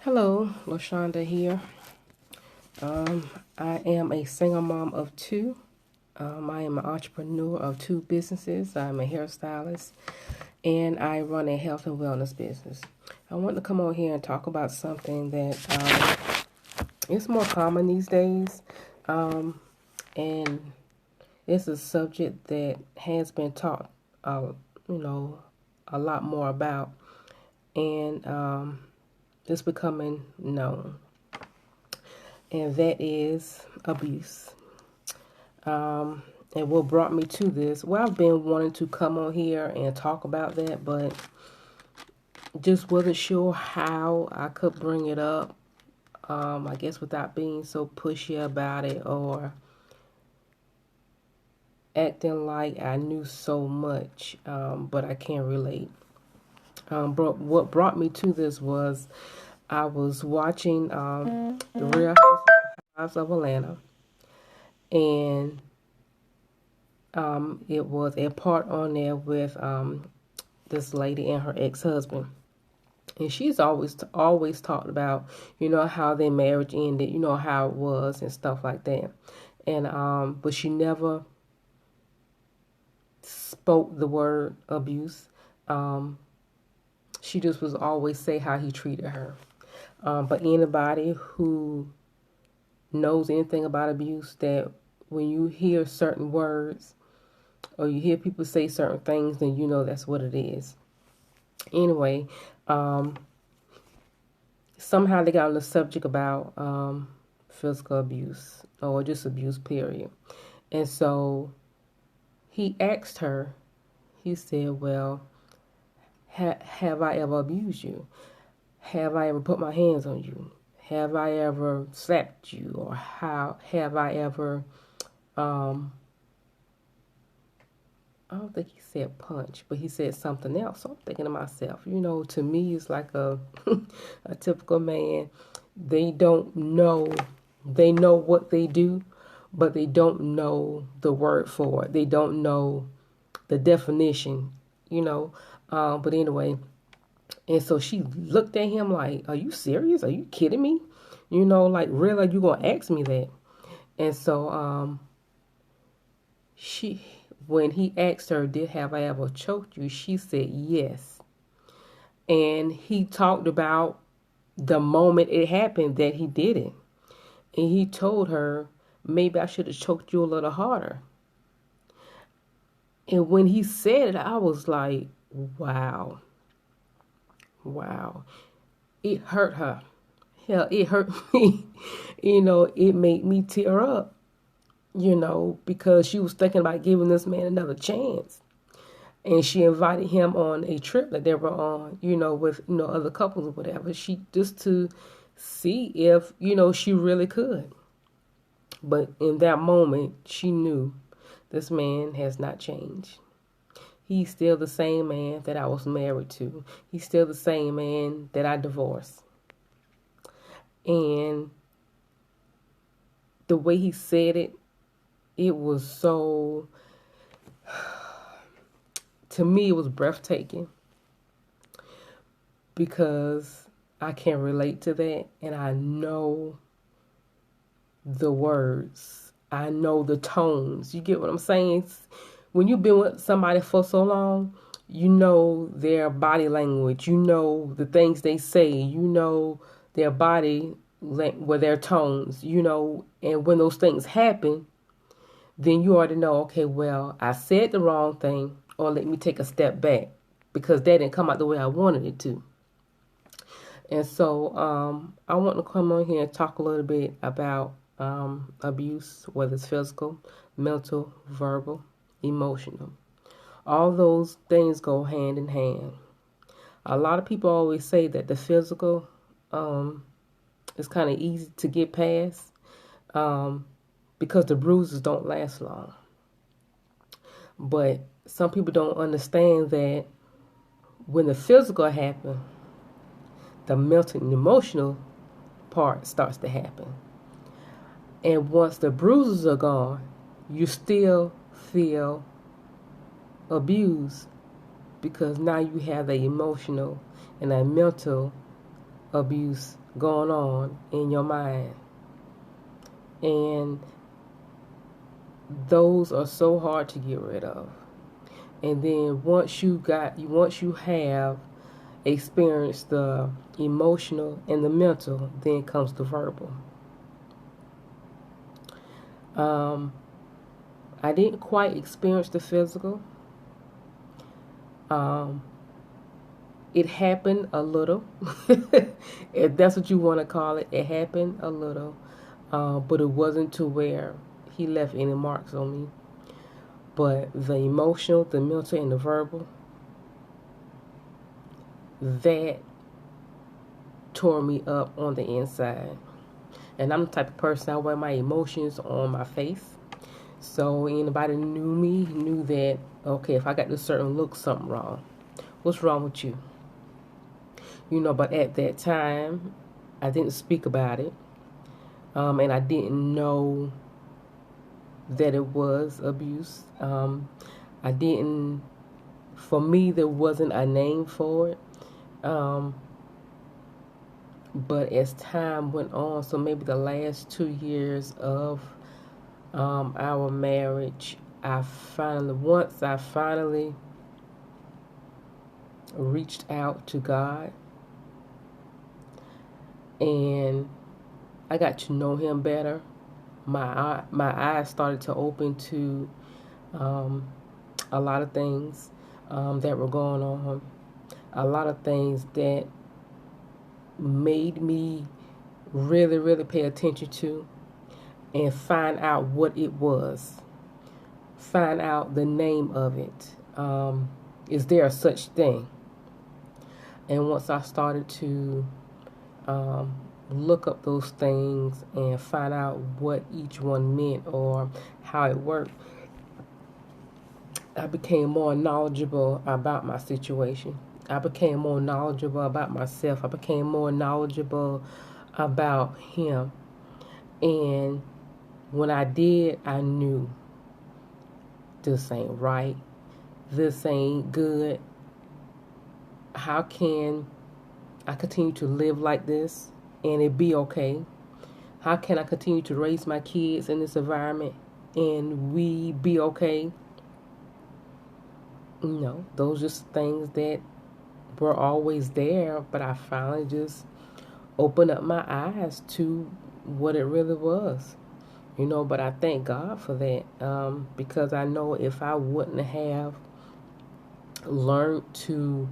Hello, LaShonda here. I am a single mom of two. I am an entrepreneur of two businesses. I'm a hairstylist and I run a health and wellness business. I want to come on here and talk about something that is more common these days. And it's a subject that has been taught, you know, a lot more about. And it's becoming known. And that is abuse. And what brought me to this, well, I've been wanting to come on here and talk about that, but just wasn't sure how I could bring it up. I guess without being so pushy about it or acting like I knew so much, but I can't relate. But what brought me to this was I was watching The Real Housewives of Atlanta, and it was a part on there with this lady and her ex-husband. And she's always talked about, how their marriage ended, how it was and stuff like that. And but she never spoke the word abuse. She just was always say how he treated her. But anybody who knows anything about abuse, that when you hear certain words or you hear people say certain things, then you know that's what it is. Anyway, somehow they got on the subject about physical abuse or just abuse, period. And so he asked her, he said, well, have I ever abused you? Have I ever put my hands on you? Have I ever slapped you? Or how have I ever I don't think he said punch, but he said something else. So I'm thinking to myself, to me, it's like a a typical man. They don't know. They know what they do, but they don't know the word for it. They don't know the definition, But anyway, and so she looked at him like, "Are you serious? Are you kidding me? Like really, you gonna ask me that?" And so she, when he asked her, "Did have I ever choked you?" She said yes. And he talked about the moment it happened that he did it. And he told her, maybe I should have choked you a little harder. And when he said it, I was like, wow. Wow. It hurt her. Hell, it hurt me. It made me tear up, because she was thinking about giving this man another chance. And she invited him on a trip that they were on, with, other couples or whatever. She just to see if, she really could. But in that moment, she knew this man has not changed. He's still the same man that I was married to. He's still the same man that I divorced. And the way he said it, it was so, to me, it was breathtaking. Because I can relate to that, and I know the words. I know the tones. You get what I'm saying? When you've been with somebody for so long, you know their body language. You know the things they say. You know their body with their tones. And when those things happen, then you already know, okay, well, I said the wrong thing, or let me take a step back because that didn't come out the way I wanted it to. And so I want to come on here and talk a little bit about abuse, whether it's physical, mental, verbal, emotional. All those things go hand in hand. A lot of people always say that the physical is kind of easy to get past because the bruises don't last long. But some people don't understand that when the physical happens, the mental and emotional part starts to happen. And once the bruises are gone, you still feel abused because now you have the emotional and the mental abuse going on in your mind. And those are so hard to get rid of. And then once you have experienced the emotional and the mental, then comes the verbal. I didn't quite experience the physical. It happened a little, if that's what you want to call it. It happened a little, but it wasn't to where he left any marks on me. But the emotional, the mental, and the verbal, that tore me up on the inside. And I'm the type of person, I wear my emotions on my face. So anybody knew me knew that, okay, if I got this certain look, something wrong. What's wrong with you? But at that time, I didn't speak about it. And I didn't know that it was abuse. For me, there wasn't a name for it. But as time went on, so maybe the last 2 years of our marriage, once I finally reached out to God, and I got to know Him better. My eyes started to open to a lot of things that were going on, a lot of things that made me really, really pay attention to and find out what it was, find out the name of it. Is there a such thing? And once I started to look up those things and find out what each one meant or how it worked, I became more knowledgeable about my situation. I became more knowledgeable about myself. I became more knowledgeable about him. And when I did, I knew this ain't right. This ain't good. How can I continue to live like this and it be okay? How can I continue to raise my kids in this environment and we be okay? Those are just things that were always there, but I finally just opened up my eyes to what it really was. But I thank God for that, because I know if I wouldn't have learned to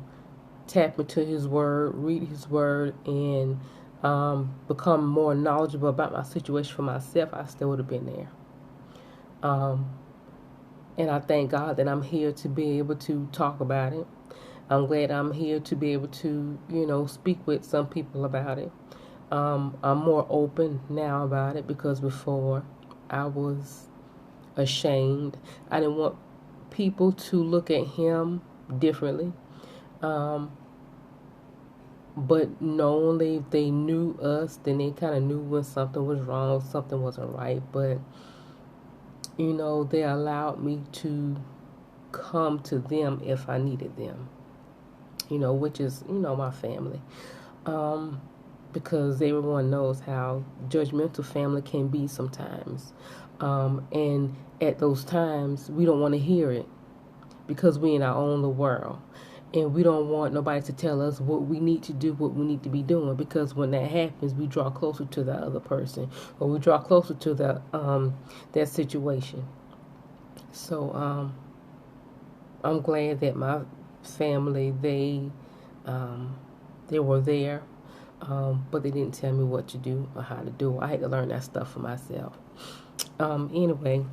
tap into His Word, read His Word, and become more knowledgeable about my situation for myself, I still would have been there. And I thank God that I'm here to be able to talk about it. I'm glad I'm here to be able to, speak with some people about it. I'm more open now about it, because before I was ashamed. I didn't want people to look at him differently. But knowingly, if they knew us, then they kind of knew when something was wrong, something wasn't right. But, they allowed me to come to them if I needed them, which is, my family. Because everyone knows how judgmental family can be sometimes. And at those times, we don't want to hear it because we're in our own little world. And we don't want nobody to tell us what we need to do, what we need to be doing. Because when that happens, we draw closer to the other person, or we draw closer to the that situation. So I'm glad that my family, they were there, but they didn't tell me what to do or how to do it. I had to learn that stuff for myself. Anyway,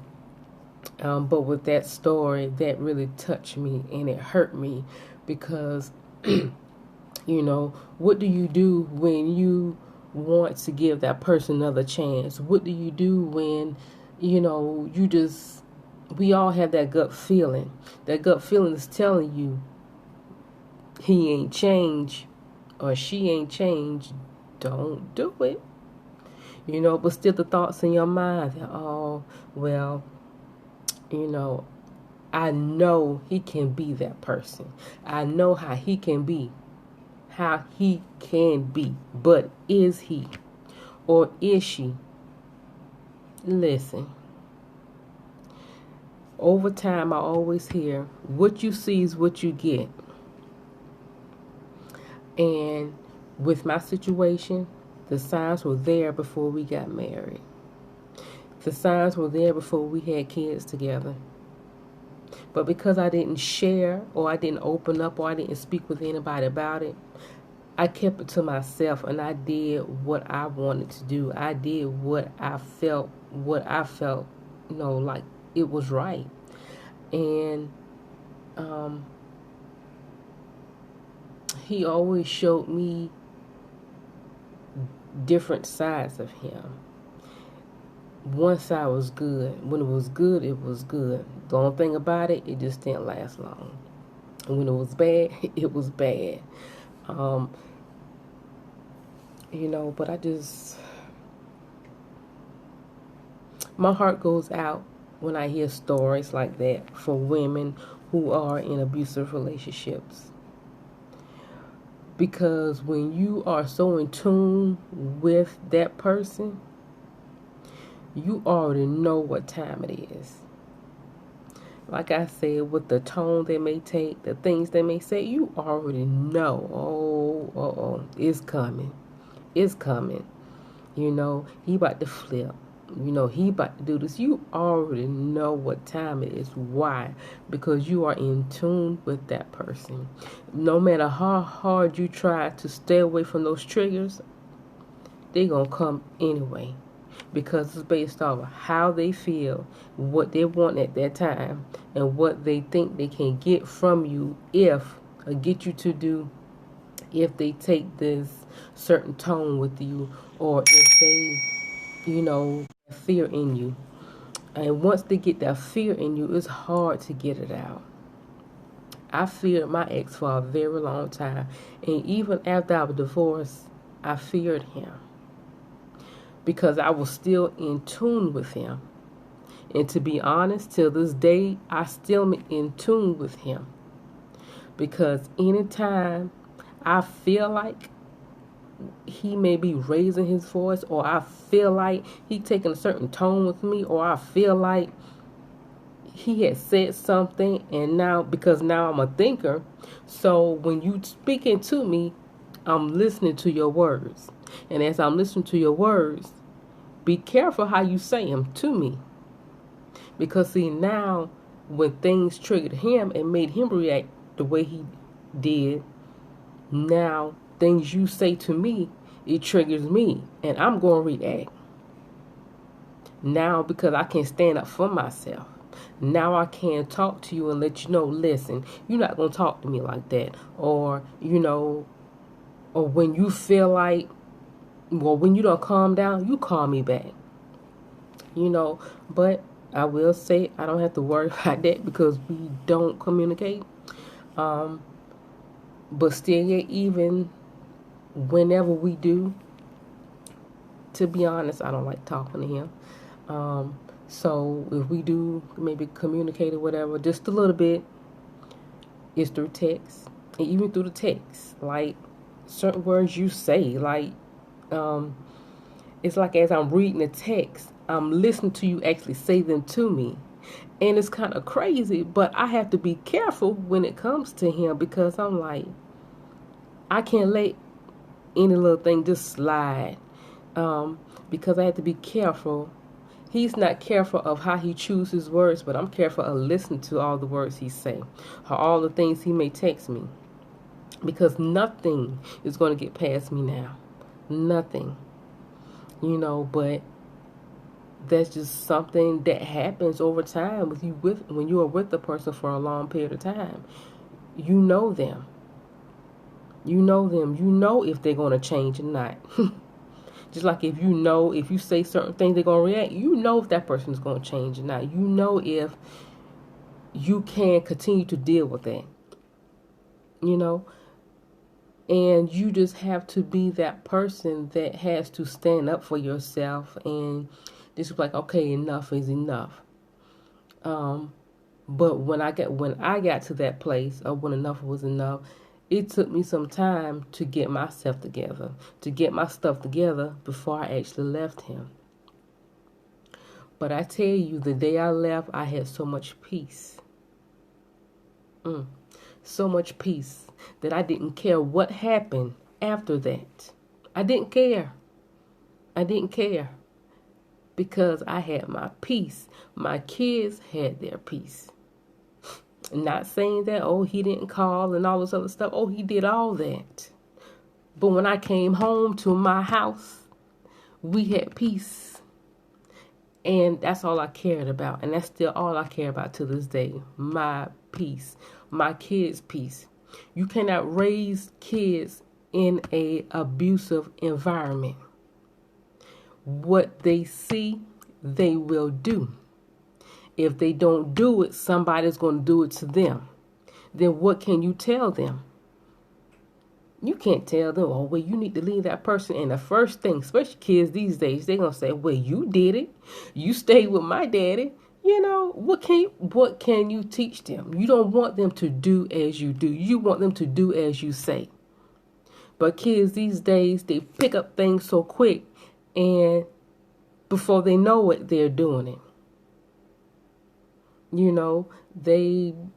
but with that story, that really touched me and it hurt me. Because, what do you do when you want to give that person another chance? What do you do when, we all have that gut feeling. That gut feeling is telling you he ain't changed or she ain't changed. Don't do it. But still the thoughts in your mind that, oh, well, I know he can be that person. I know how he can be. how he can be. But is he or is she? Listen, over time I always hear, what you see is what you get. And with my situation, the signs were there before we got married. The signs were there before we had kids together. But because I didn't share, or I didn't open up, or I didn't speak with anybody about it, I kept it to myself, and I did what I wanted to do. I did what I felt, like it was right. And he always showed me different sides of him. One side was good. When it was good, it was good. The only thing about it, it just didn't last long. And when it was bad, it was bad. But my heart goes out when I hear stories like that for women who are in abusive relationships. Because when you are so in tune with that person, you already know what time it is. Like I said, with the tone they may take, the things they may say, you already know. It's coming. It's coming. He about to flip. He about to do this. You already know what time it is. Why? Because you are in tune with that person. No matter how hard you try to stay away from those triggers, they're going to come anyway. Because it's based off of how they feel, what they want at that time, and what they think they can get from you or get you to do if they take this certain tone with you, or if they, fear in you. And once they get that fear in you, it's hard to get it out. I feared my ex for a very long time. And even after I was divorced, I feared him. Because I was still in tune with him. And to be honest, till this day, I still am in tune with him. Because anytime I feel like he may be raising his voice, or I feel like he taking a certain tone with me, or I feel like he had said something, and now, because now I'm a thinker, so when you speaking to me, I'm listening to your words. And as I'm listening to your words, be careful how you say them to me. Because see, now when things triggered him and made him react the way he did, now things you say to me, it triggers me, and I'm going to react. Now, because I can stand up for myself, now I can talk to you and let you know, listen, you're not going to talk to me like that. Or, or when you feel like, when you don't calm down, you call me back. But I will say I don't have to worry about that because we don't communicate. But still, even whenever we do, to be honest, I don't like talking to him. So if we do maybe communicate or whatever, just a little bit, it's through text. And even through the text, like certain words you say, like it's like as I'm reading the text, I'm listening to you actually say them to me. And it's kind of crazy, but I have to be careful when it comes to him, because I'm like, I can't let any little thing just slide, because I have to be careful. He's not careful of how he chooses his words, but I'm careful of listening to all the words he say, or all the things he may text me, because nothing is going to get past me now. Nothing. But that's just something that happens over time when you are with a person for a long period of time. You know them. You know if they're going to change or not. Just like if you say certain things, they're going to react. You know if that person is going to change or not. You know if you can continue to deal with that. And you just have to be that person that has to stand up for yourself and just like, okay, enough is enough. But when I got to that place of when enough was enough, it took me some time to get myself together, to get my stuff together before I actually left him. But I tell you, the day I left, I had so much peace. So much peace that I didn't care what happened after that. I didn't care. I didn't care because I had my peace. My kids had their peace. Not saying that, oh, he didn't call and all this other stuff. Oh, he did all that. But when I came home to my house, we had peace. And that's all I cared about. And that's still all I care about to this day. My peace. My kids' peace. You cannot raise kids in a abusive environment. What they see, they will do. If they don't do it, somebody's going to do it to them. Then what can you tell them? You can't tell them, oh, well, you need to leave that person. And the first thing, especially kids these days, they're going to say, well, you did it. You stayed with my daddy. You know, what can you teach them? You don't want them to do as you do. You want them to do as you say. But kids these days, they pick up things so quick, and before they know it, they're doing it. You know, and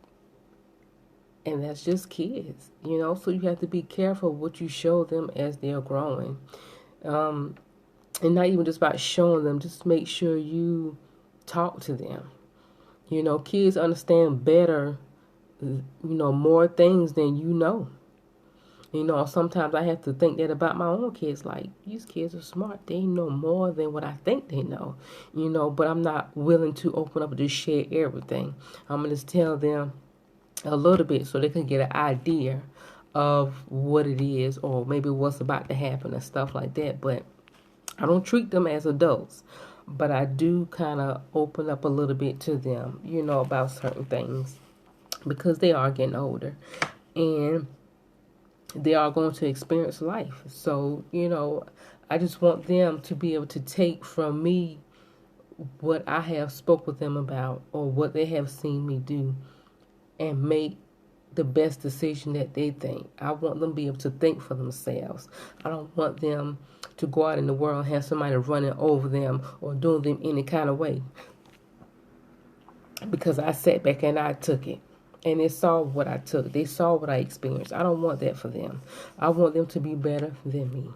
that's just kids, you know, so you have to be careful what you show them as they're growing. And not even just about showing them, just make sure you talk to them. You know, kids understand better, you know, more things than you know. You know, sometimes I have to think that about my own kids. Like, these kids are smart. They know more than what I think they know. You know, but I'm not willing to open up and just share everything. I'm going to just tell them a little bit so they can get an idea of what it is or maybe what's about to happen and stuff like that. But I don't treat them as adults. But I do kind of open up a little bit to them, you know, about certain things because they are getting older. And they are going to experience life. So, you know, I just want them to be able to take from me what I have spoke with them about or what they have seen me do and make the best decision that they think. I want them to be able to think for themselves. I don't want them to go out in the world and have somebody running over them or doing them any kind of way. Because I sat back and I took it. And they saw what I took. They saw what I experienced. I don't want that for them. I want them to be better than me.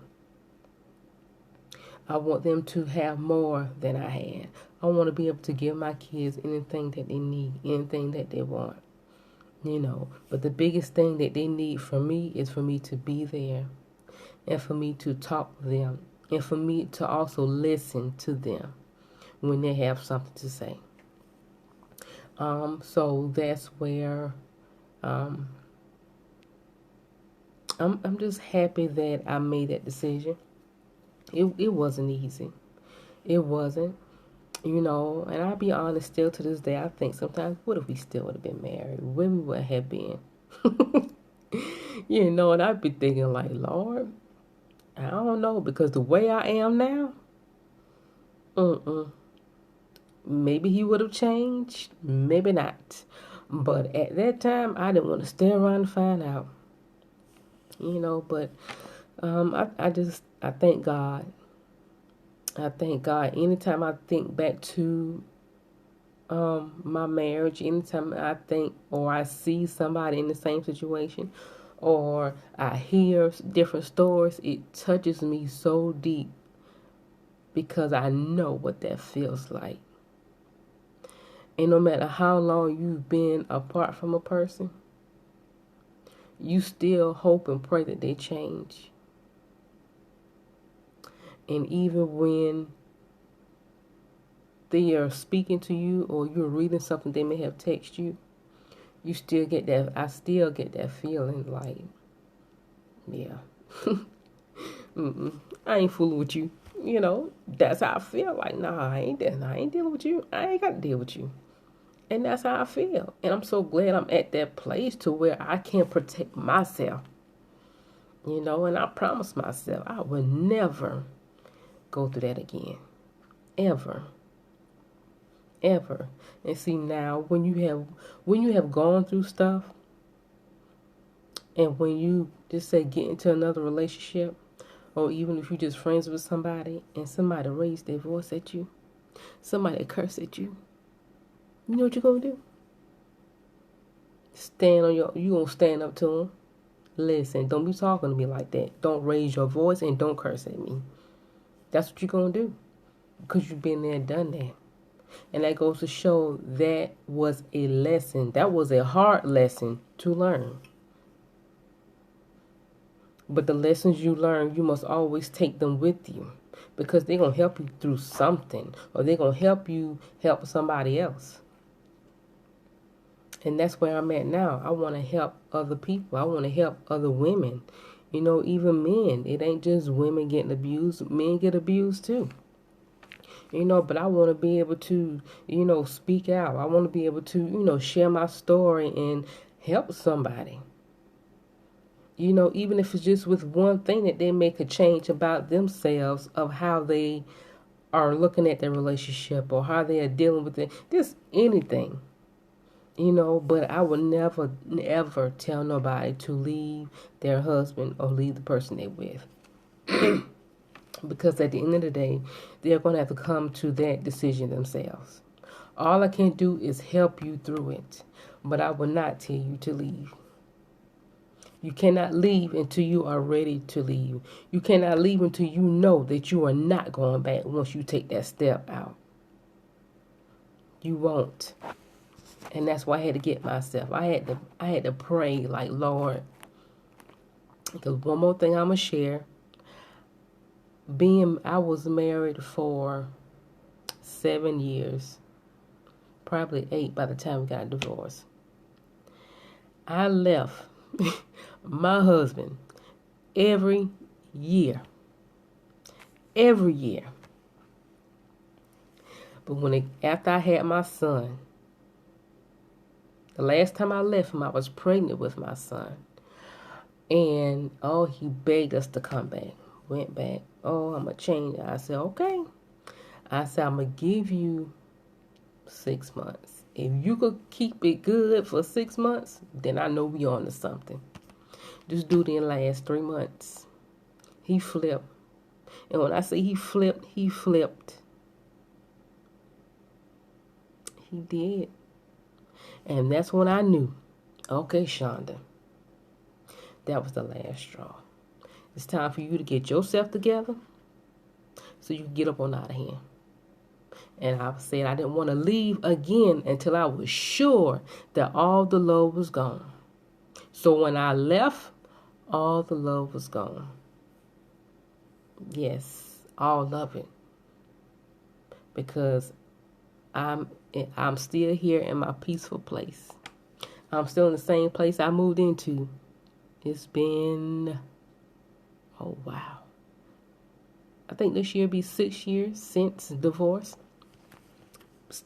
I want them to have more than I had. I want to be able to give my kids anything that they need, anything that they want. You know, but the biggest thing that they need from me is for me to be there and for me to talk with them and for me to also listen to them when they have something to say. So that's where I'm just happy that I made that decision. It wasn't easy. It wasn't. You know, and I'll be honest, still to this day, I think sometimes, what if we still would have been married? Where we would have been? You know, and I'd be thinking like, Lord, I don't know, because the way I am now, maybe he would have changed, maybe not. But at that time, I didn't want to stay around and find out. You know, but I thank God. I thank God. Anytime I think back to my marriage, anytime I think or I see somebody in the same situation or I hear different stories, it touches me so deep because I know what that feels like. And no matter how long you've been apart from a person, you still hope and pray that they change. And even when they are speaking to you or you're reading something they may have texted you, you still get that, I still get that feeling like, yeah, I ain't fooling with you. You know, that's how I feel. Like, nah, I ain't dealing with you. I ain't got to deal with you. And that's how I feel. And I'm so glad I'm at that place to where I can protect myself. You know, and I promise myself I will never go through that again. Ever. And see, now when you have gone through stuff And when you just say get into another relationship, or even if you're just friends with somebody and somebody raised their voice at you, somebody curse at you, you know what you're going to do? You going to stand up to them. Listen, don't be talking to me like that. Don't raise your voice and don't curse at me. That's what you're going to do. Because you've been there and done that. And that goes to show that was a lesson. That was a hard lesson to learn. But the lessons you learn, you must always take them with you. Because they're going to help you through something. Or they're going to help you help somebody else. And that's where I'm at now. I want to help other people. I want to help other women. You know, even men. It ain't just women getting abused. Men get abused too. You know, but I want to be able to, you know, speak out. I want to be able to, you know, share my story and help somebody. You know, even if it's just with one thing that they make a change about themselves of how they are looking at their relationship or how they are dealing with it. Just anything. You know, but I would never, ever tell nobody to leave their husband or leave the person they're with. Because at the end of the day, they're going to have to come to that decision themselves. All I can do is help you through it. But I will not tell you to leave. You cannot leave until you are ready to leave. You cannot leave until you know that you are not going back once you take that step out. You won't. And that's why I had to get myself. I had to pray like, Lord. Because one more thing I'm going to share. I was married for 7 years. Probably 8 by the time we got divorced. I left my husband every year. Every year. But after I had my son, the last time I left him, I was pregnant with my son. And, he begged us to come back. Went back. I'm going to change. I said, okay. I said, I'm going to give you 6 months. If you could keep it good for 6 months, then I know we on to something. This dude didn't last 3 months. He flipped. And when I say he flipped, he flipped. He did. And that's when I knew, okay, Shonda, that was the last straw. It's time for you to get yourself together so you can get up on out of here. And I said I didn't want to leave again until I was sure that all the love was gone. So when I left, all the love was gone. Yes, all of it. Because I'm still here in my peaceful place. I'm still in the same place I moved into. It's been, wow. I think this year will be 6 years since divorce.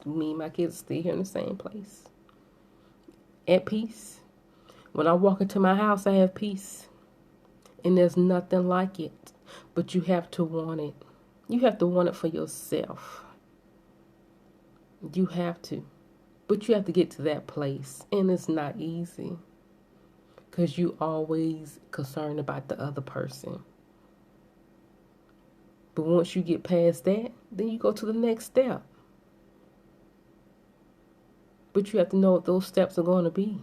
Me and my kids are still here in the same place. At peace. When I walk into my house, I have peace. And there's nothing like it. But you have to want it. You have to want it for yourself. You have to. But you have to get to that place. And it's not easy. Because you always concerned about the other person. But once you get past that, then you go to the next step. But you have to know what those steps are going to be.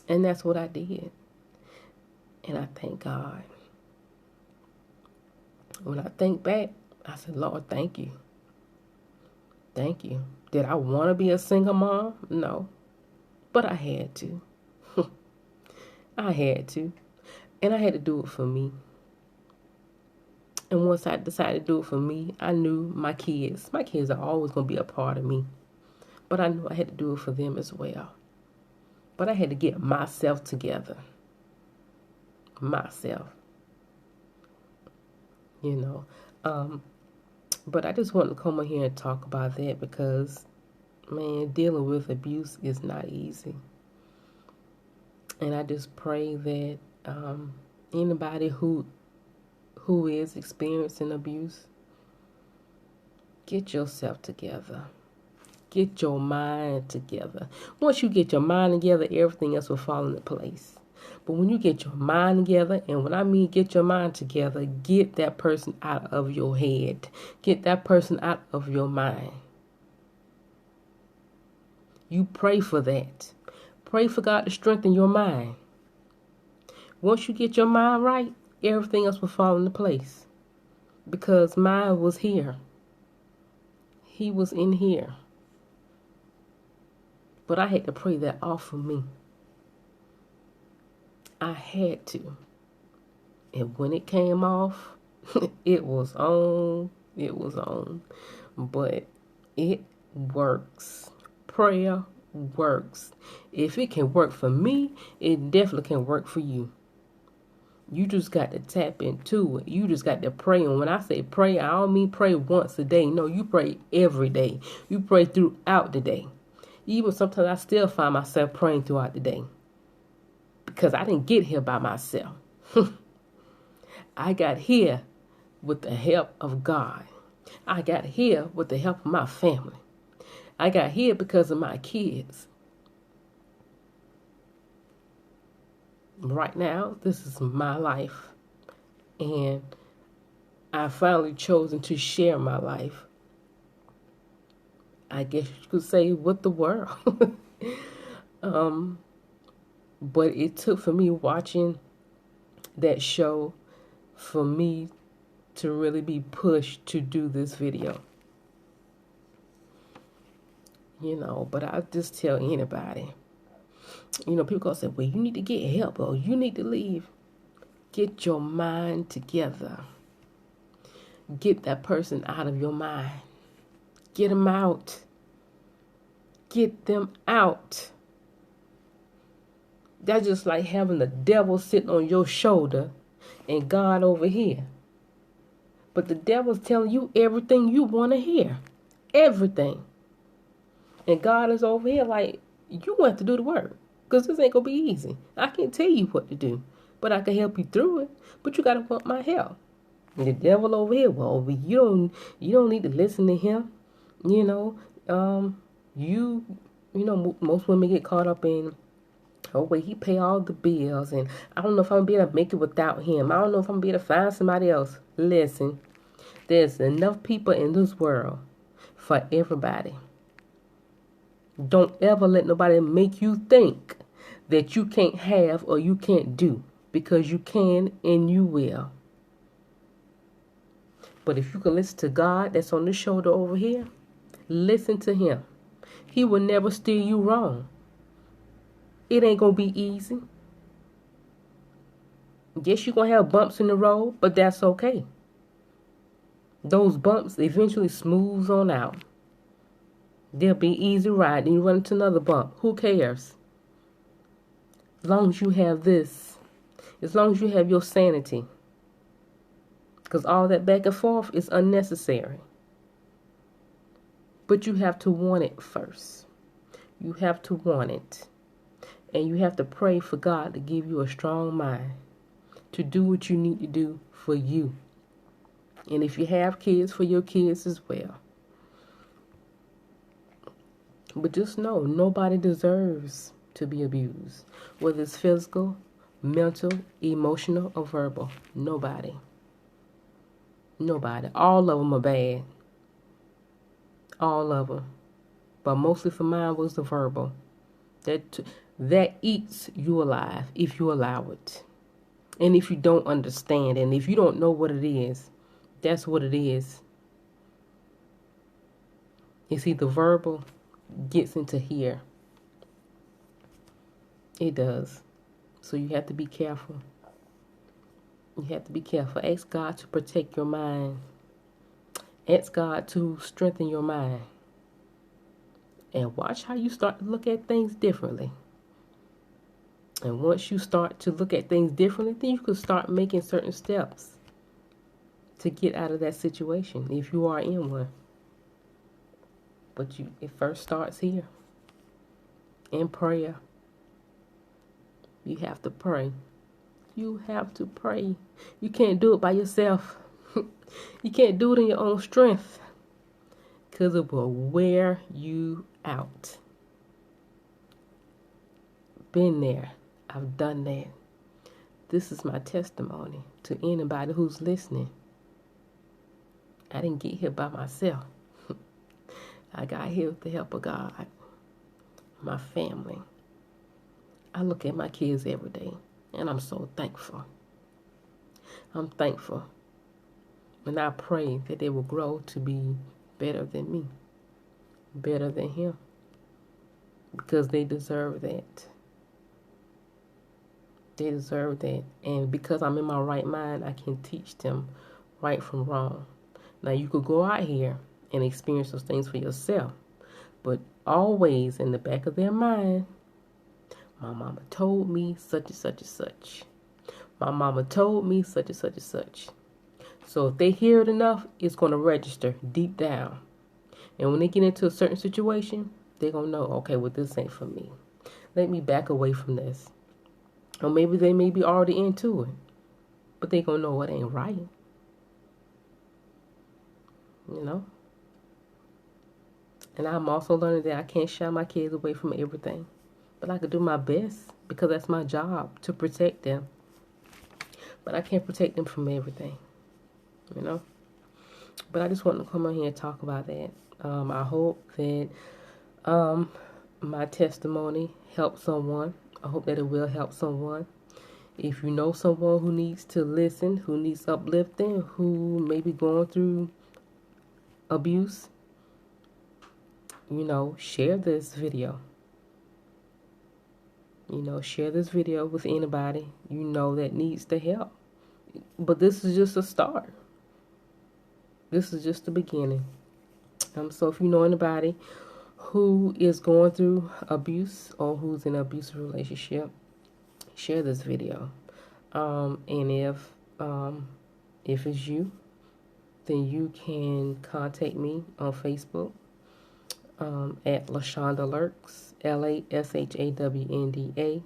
And that's what I did. And I thank God. When I think back, I said, Lord, thank you. Thank you. Did I want to be a single mom? No. But I had to. I had to. And I had to do it for me. And once I decided to do it for me, I knew my kids are always going to be a part of me. But I knew I had to do it for them as well. But I had to get myself together. Myself. You know. But I just wanted to come on here and talk about that because, man, dealing with abuse is not easy. And I just pray that anybody who is experiencing abuse, get yourself together. Get your mind together. Once you get your mind together, everything else will fall into place. But when you get your mind together, and when I mean get your mind together, get that person out of your head. Get that person out of your mind. You pray for that. Pray for God to strengthen your mind. Once you get your mind right, everything else will fall into place. Because mine was here. He was in here. But I had to pray that off of me. I had to. And when it came off, it was on. It was on. But it works. Prayer works. If it can work for me, it definitely can work for you. You just got to tap into it. You just got to pray. And when I say pray, I don't mean pray once a day. No, you pray every day. You pray throughout the day. Even sometimes I still find myself praying throughout the day. Because I didn't get here by myself. I got here with the help of God. I got here with the help of my family. I got here because of my kids. Right now, this is my life. And I finally chosen to share my life. I guess you could say with the world. But it took for me watching that show for me to really be pushed to do this video. But I just tell anybody. People gonna say, well, you need to get help or you need to leave. Get your mind together. Get that person out of your mind. Get them out. Get them out. That's just like having the devil sitting on your shoulder and God over here. But the devil's telling you everything you want to hear. Everything. And God is over here like, you want to do the work. Because this ain't going to be easy. I can't tell you what to do. But I can help you through it. But you got to want my help. And the devil over here, well, you don't need to listen to him. Most women get caught up in, oh, wait, he pay all the bills, and I don't know if I'm going to be able to make it without him. I don't know if I'm going to be able to find somebody else. Listen, there's enough people in this world for everybody. Don't ever let nobody make you think that you can't have or you can't do, because you can and you will. But if you can listen to God that's on the shoulder over here, listen to him. He will never steer you wrong. It ain't going to be easy. Yes, you're going to have bumps in the road, but that's okay. Those bumps eventually smooths on out. There'll be easy ride, then you run into another bump. Who cares? As long as you have this. As long as you have your sanity. Because all that back and forth is unnecessary. But you have to want it first. You have to want it. And you have to pray for God to give you a strong mind to do what you need to do for you. And if you have kids, for your kids as well. But just know, nobody deserves to be abused. Whether it's physical, mental, emotional, or verbal. Nobody. Nobody. All of them are bad. All of them. But mostly for mine was the verbal. That eats you alive if you allow it. And if you don't understand, and if you don't know what it is, that's what it is. You see, the verbal gets into here. It does. So you have to be careful. You have to be careful. Ask God to protect your mind. Ask God to strengthen your mind. And watch how you start to look at things differently. And once you start to look at things differently, then you can start making certain steps to get out of that situation if you are in one. But it first starts here. In prayer. You have to pray. You have to pray. You can't do it by yourself. You can't do it in your own strength. because it will wear you out. Been there. I've done that. This is my testimony to anybody who's listening. I didn't get here by myself. I got here with the help of God, my family. I look at my kids every day, and I'm so thankful. I'm thankful. And I pray that they will grow to be better than me, better than him, because they deserve that. They deserve that. And because I'm in my right mind, I can teach them right from wrong. Now, you could go out here and experience those things for yourself, but always in the back of their mind, my mama told me such and such and such. My mama told me such and such and such. So if they hear it enough, it's going to register deep down. And when they get into a certain situation, they're going to know, okay, well, this ain't for me. Let me back away from this. Or maybe they may be already into it, but they're going to know it ain't right. You know? And I'm also learning that I can't shy my kids away from everything. But I could do my best because that's my job, to protect them. But I can't protect them from everything. You know? But I just want to come on here and talk about that. I hope that my testimony helps someone. I hope that it will help someone. If you know someone who needs to listen, who needs uplifting, who may be going through abuse, you know, share this video. You know, share this video with anybody you know that needs the help. But this is just a start. This is just the beginning. So if you know anybody who is going through abuse or who's in an abusive relationship, share this video. And if it's you, then you can contact me on Facebook at LaShonda Lurks, LaShawndalurks.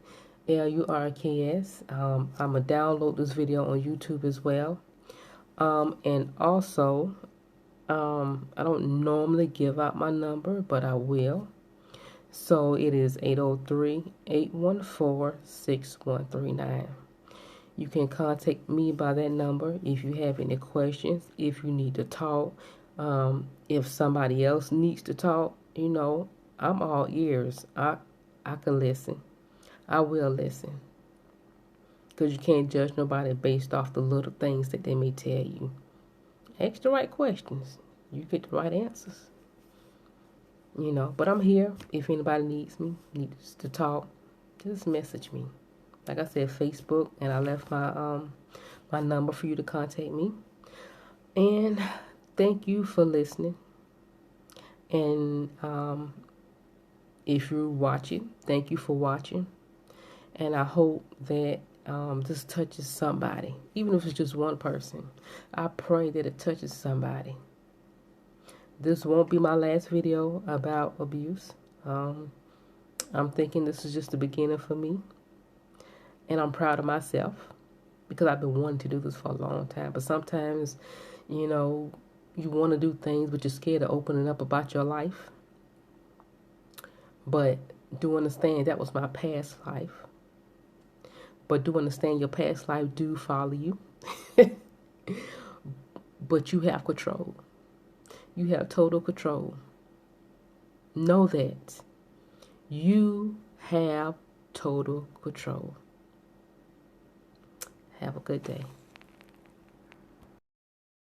I'm going to download this video on YouTube as well. And also, I don't normally give out my number, but I will. So it is 803-814-6139. You can contact me by that number if you have any questions, if you need to talk, if somebody else needs to talk. You know, I'm all ears. I can listen. I will listen. Because you can't judge nobody based off the little things that they may tell you. Ask the right questions. You get the right answers. You know, but I'm here. If anybody needs to talk, just message me. Like I said, Facebook, and I left my my number for you to contact me. And thank you for listening. And if you're watching, thank you for watching. And I hope that this touches somebody, even if it's just one person. I pray that it touches somebody. This won't be my last video about abuse. I'm thinking this is just the beginning for me. And I'm proud of myself because I've been wanting to do this for a long time. But sometimes, you know, you want to do things, but you're scared of opening up about your life. But do understand that was my past life. But do understand your past life do follow you. But you have control. You have total control. Know that. You have total control. Have a good day.